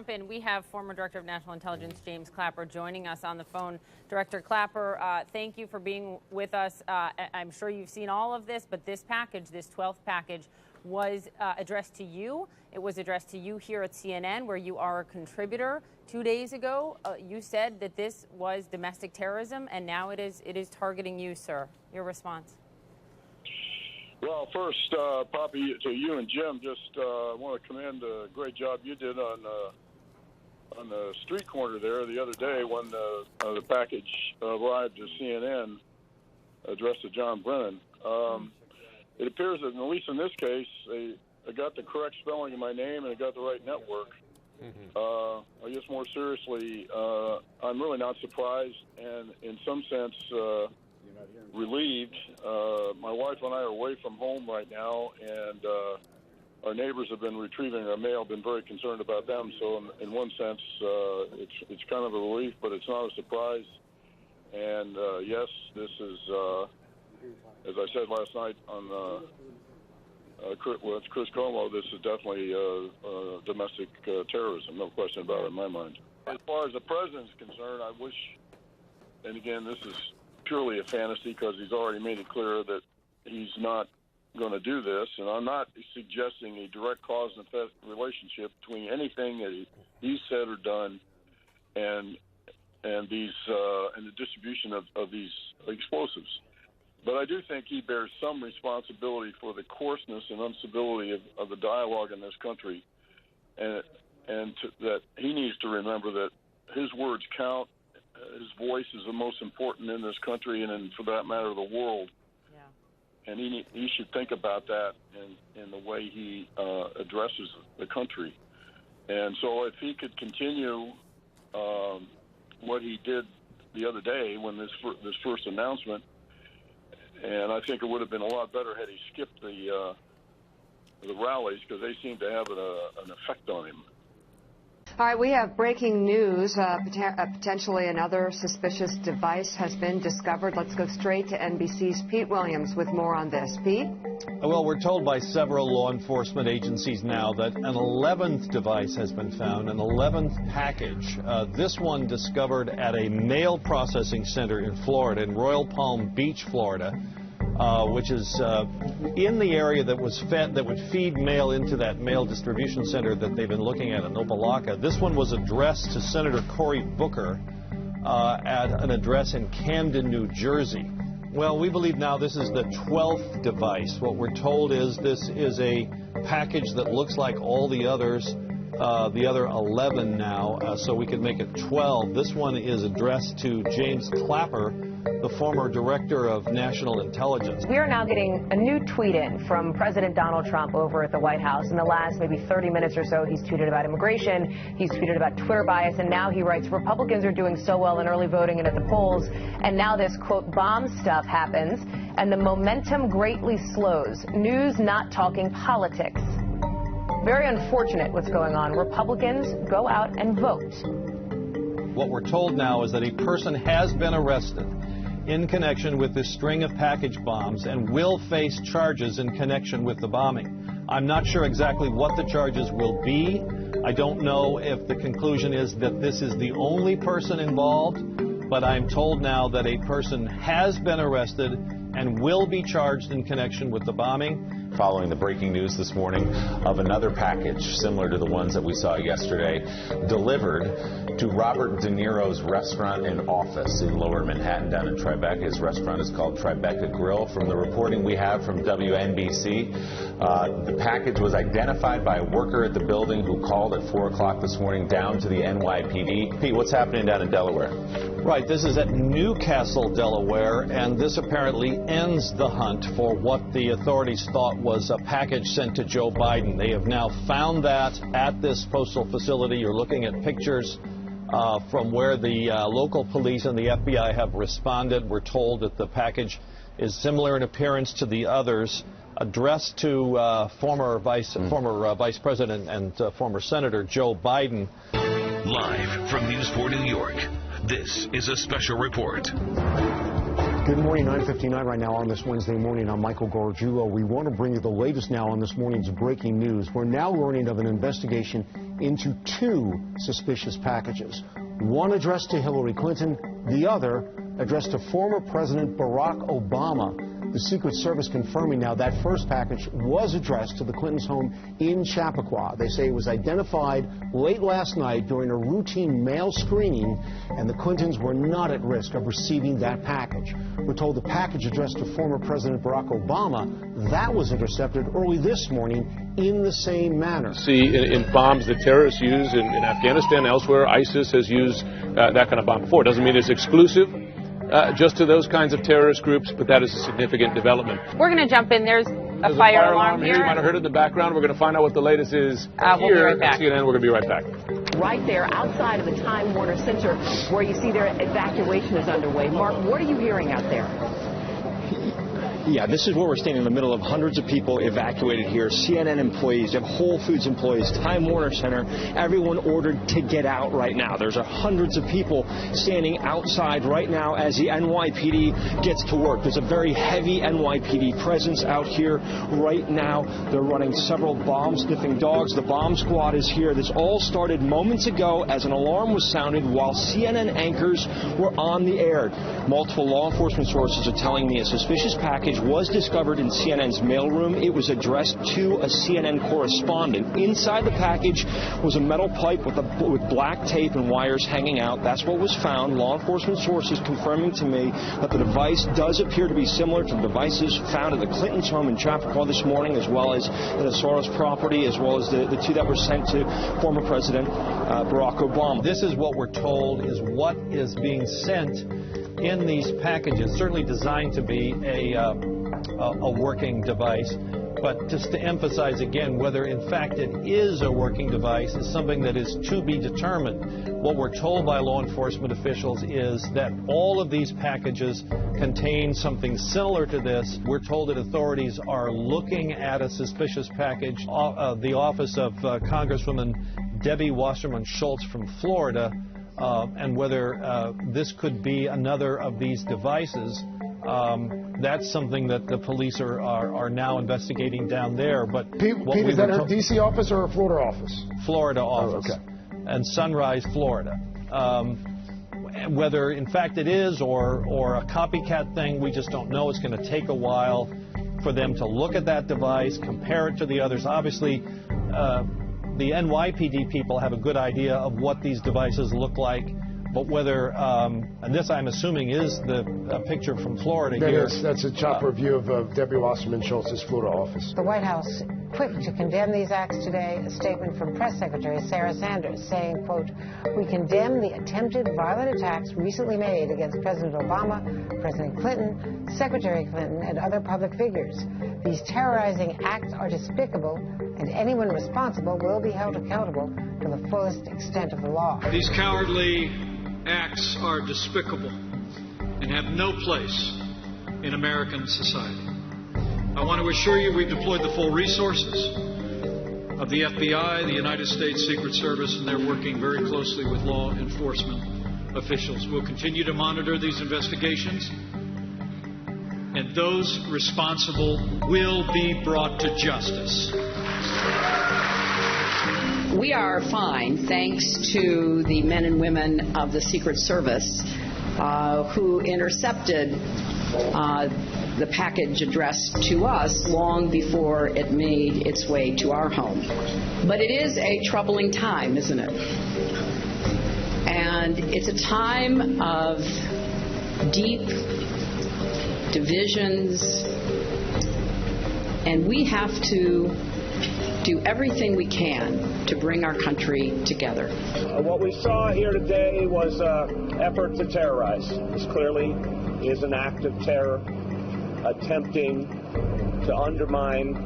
jump in, we have former Director of National Intelligence James Clapper joining us on the phone. Director Clapper, thank you for being with us. I'm sure you've seen all of this, but this package, this 12th package, was addressed to you. It was addressed to you here at CNN, where you are a contributor. 2 days ago, you said that this was domestic terrorism, and now it is targeting you, sir. Your response? Well, first, Poppy, to you and Jim, just want to commend the great job you did on the street corner there the other day when the package arrived to CNN addressed to John Brennan. It appears that, at least in this case, they got the correct spelling of my name and they got the right network. I guess more seriously, I'm really not surprised and, in some sense, relieved. My wife and I are away from home right now, and our neighbors have been retrieving our mail, been very concerned about them. So in one sense, it's kind of a relief, but it's not a surprise. And yes, this is, as I said last night on with Chris Como, this is definitely domestic terrorism, no question about it in my mind. As far as the president's concerned, I wish, and again, this is purely a fantasy because he's already made it clear that he's not going to do this, and I'm not suggesting a direct cause and effect relationship between anything that he's said or done and these and the distribution of these explosives. But I do think he bears some responsibility for the coarseness and uncivility of the dialogue in this country, and that he needs to remember that his words count. His voice is the most important in this country and, for that matter, the world. Yeah. And he should think about that in the way he addresses the country. And so if he could continue what he did the other day when this first announcement, and I think it would have been a lot better had he skipped the rallies because they seem to have an effect on him. All right, we have breaking news. Potentially another suspicious device has been discovered. Let's go straight to NBC's Pete Williams with more on this. Pete? Well, we're told by several law enforcement agencies now that an 11th device has been found, an 11th package. This one discovered at a mail processing center in Florida, in Royal Palm Beach, Florida, which is in the area that would feed mail into that mail distribution center that they've been looking at in Opelika. This one was addressed to Senator Cory Booker at an address in Camden, New Jersey. Well, we believe now this is the 12th device. What we're told is this is a package that looks like all the others, the other 11 now, so we could make it 12. This one is addressed to James Clapper, the former Director of National Intelligence. We are now getting a new tweet in from President Donald Trump over at the White House. In the last maybe 30 minutes or so, he's tweeted about immigration, he's tweeted about Twitter bias, and now he writes, Republicans are doing so well in early voting and at the polls, and now this, quote, bomb stuff happens, and the momentum greatly slows. News not talking politics. Very unfortunate what's going on. Republicans, go out and vote. What we're told now is that a person has been arrested in connection with this string of package bombs and will face charges in connection with the bombing. I'm not sure exactly what the charges will be. I don't know if the conclusion is that this is the only person involved, but I'm told now that a person has been arrested and will be charged in connection with the bombing. Following the breaking news this morning of another package similar to the ones that we saw yesterday delivered to Robert De Niro's restaurant and office in Lower Manhattan down in Tribeca. His restaurant is called Tribeca Grill. From the reporting we have from WNBC, the package was identified by a worker at the building who called at 4 o'clock this morning down to the NYPD. Pete, what's happening down in Delaware? Right, this is at Newcastle, Delaware, and this apparently ends the hunt for what the authorities thought was a package sent to Joe Biden. They have now found that at this postal facility. You're looking at pictures from where the local police and the FBI have responded. We're told that the package is similar in appearance to the others, addressed to former Vice President and former Senator Joe Biden. Live from News 4 New York, this is a special report. Good morning, 9:59 right now on this Wednesday morning. I'm Michael Gargiulo. We want to bring you the latest now on this morning's breaking news. We're now learning of an investigation into two suspicious packages. One addressed to Hillary Clinton, the other addressed to former President Barack Obama. The Secret Service confirming now that first package was addressed to the Clintons' home in Chappaqua. They say it was identified late last night during a routine mail screening, and the Clintons were not at risk of receiving that package. We're told the package addressed to former President Barack Obama, that was intercepted early this morning in the same manner. See, in bombs that terrorists use in Afghanistan, elsewhere, ISIS has used that kind of bomb before. It doesn't mean it's exclusive just to those kinds of terrorist groups, but that is a significant development. We're going to jump in. There's a fire alarm here. You might have heard it in the background. We're going to find out what the latest is we'll be here right back. at CNN. We're going to be right back. Right there outside of the Time Warner Center where you see their evacuation is underway. Mark, what are you hearing out there? Yeah, this is where we're standing in the middle of hundreds of people evacuated here. CNN employees, you have Whole Foods employees, Time Warner Center, everyone ordered to get out right now. There's hundreds of people standing outside right now as the NYPD gets to work. There's a very heavy NYPD presence out here right now. They're running several bomb-sniffing dogs. The bomb squad is here. This all started moments ago as an alarm was sounded while CNN anchors were on the air. Multiple law enforcement sources are telling me a suspicious package was discovered in CNN's mailroom. It was addressed to a CNN correspondent. Inside the package was a metal pipe with black tape and wires hanging out. That's what was found. Law enforcement sources confirming to me that the device does appear to be similar to the devices found at the Clintons' home in Chappaqua this morning, as well as the Soros property, as well as the two that were sent to former President Barack Obama. This is what we're told is what is being sent in these packages, certainly designed to be a working device, but just to emphasize again, whether in fact it is a working device is something that is to be determined. What we're told by law enforcement officials is that all of these packages contain something similar to this. We're told that authorities are looking at a suspicious package. The office of Congresswoman Debbie Wasserman Schultz from Florida, and whether this could be another of these devices. That's something that the police are now investigating down there. But Pete, is that her D.C. office or her Florida office? Florida office. Oh, okay. And Sunrise, Florida. Whether in fact it is or a copycat thing, we just don't know. It's going to take a while for them to look at that device, compare it to the others. Obviously, the NYPD people have a good idea of what these devices look like, but whether, and this I'm assuming is the picture from Florida here. That's a chopper view of Debbie Wasserman Schultz's Florida office. The White House quick to condemn these acts today. A statement from Press Secretary Sarah Sanders saying, quote, "We condemn the attempted violent attacks recently made against President Obama, President Clinton, Secretary Clinton, and other public figures. These terrorizing acts are despicable, and anyone responsible will be held accountable to the fullest extent of the law." These cowardly acts are despicable and have no place in American society. I want to assure you we've deployed the full resources of the FBI, the United States Secret Service, and they're working very closely with law enforcement officials. We'll continue to monitor these investigations, and those responsible will be brought to justice. We are fine, thanks to the men and women of the Secret Service who intercepted the package addressed to us long before it made its way to our home. But it is a troubling time, isn't it? And it's a time of deep divisions, and we have to do everything we can to bring our country together. What we saw here today was an effort to terrorize. This clearly is an act of terror, attempting to undermine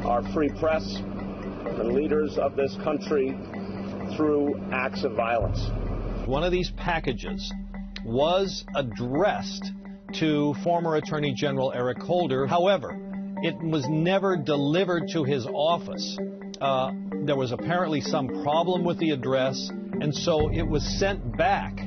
our free press and leaders of this country through acts of violence. One of these packages was addressed to former Attorney General Eric Holder. However, it was never delivered to his office. There was apparently some problem with the address, and so it was sent back.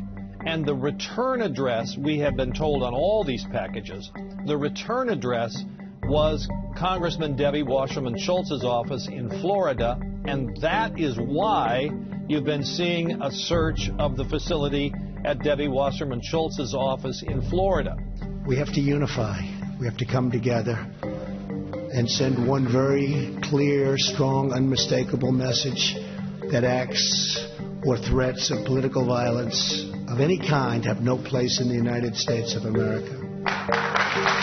And the return address, we have been told on all these packages, the return address was Congressman Debbie Wasserman Schultz's office in Florida, And that is why you've been seeing a search of the facility at Debbie Wasserman Schultz's office in Florida. We have to unify. We have to come together and send one very clear, strong, unmistakable message that acts or threats of political violence of any kind have no place in the United States of America.